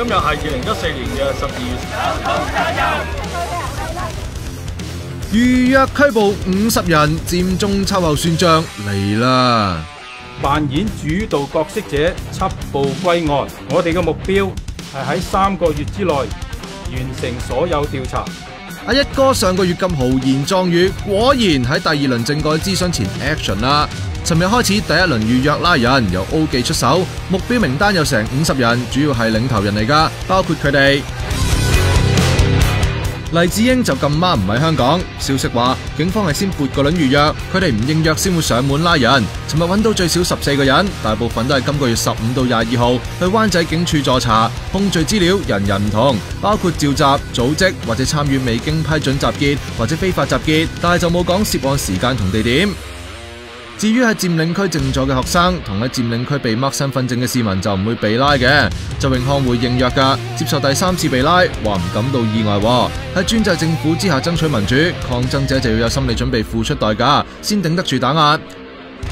今日係2014年嘅12月。預約拘捕50人，佔中秋後算賬嚟啦！扮演主導角色者緝捕歸案，我哋嘅目標係喺3個月之內完成所有調查。阿一哥上個月咁豪言壯語，果然喺第2輪政改諮詢前 action 啦。尋日開始第1輪預約拉人，由 O 記出手，目標名單有成50人，主要係領頭人嚟㗎，包括佢哋。黎智英就咁啱唔喺香港，消息話警方係先撥個輪預約，佢哋唔應約先會上門拉人。尋日揾到最少14個人，大部分都係今個月15到22號去灣仔警署助查，控罪資料人人唔同，包括召集、組織或者參與未經批准集結或者非法集結，但係就冇講涉案時間同地點。至於喺佔領區靜坐嘅學生同喺佔領區被 mark 身份證嘅市民就唔會被拉嘅。周永康會應約㗎，接受第3次被拉，話唔感到意外喎。喺專制政府之下爭取民主，抗爭者就要有心理準備付出代價，先頂得住打壓。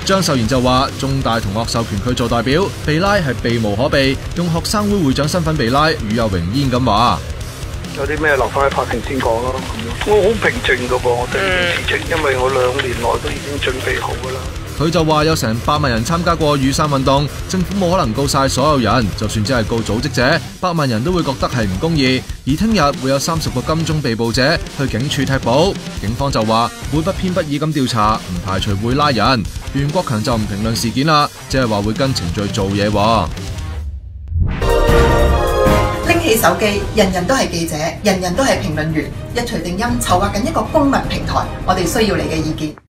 張秀賢就話中大同學授權佢做代表，被拉係避無可避，用學生會會長身份被拉，與有榮焉咁話。有啲咩留翻喺法庭先講咯。我好平靜噶噃，我對呢件事情，因為我2年內都已經準備好噶啦。佢就話有成8萬人參加過雨傘運動，政府冇可能告晒所有人，就算只係告組織者，8萬人都會覺得係唔公義。而聽日會有30個金鐘被捕者去警署踢保，警方就話會不偏不倚咁調查，唔排除會拉人。袁國強就唔評論事件啦，只係話會跟程序做嘢。拎起手機，人人都係記者，人人都係評論員，一錘定音，籌劃緊一個公民平台，我哋需要你嘅意見。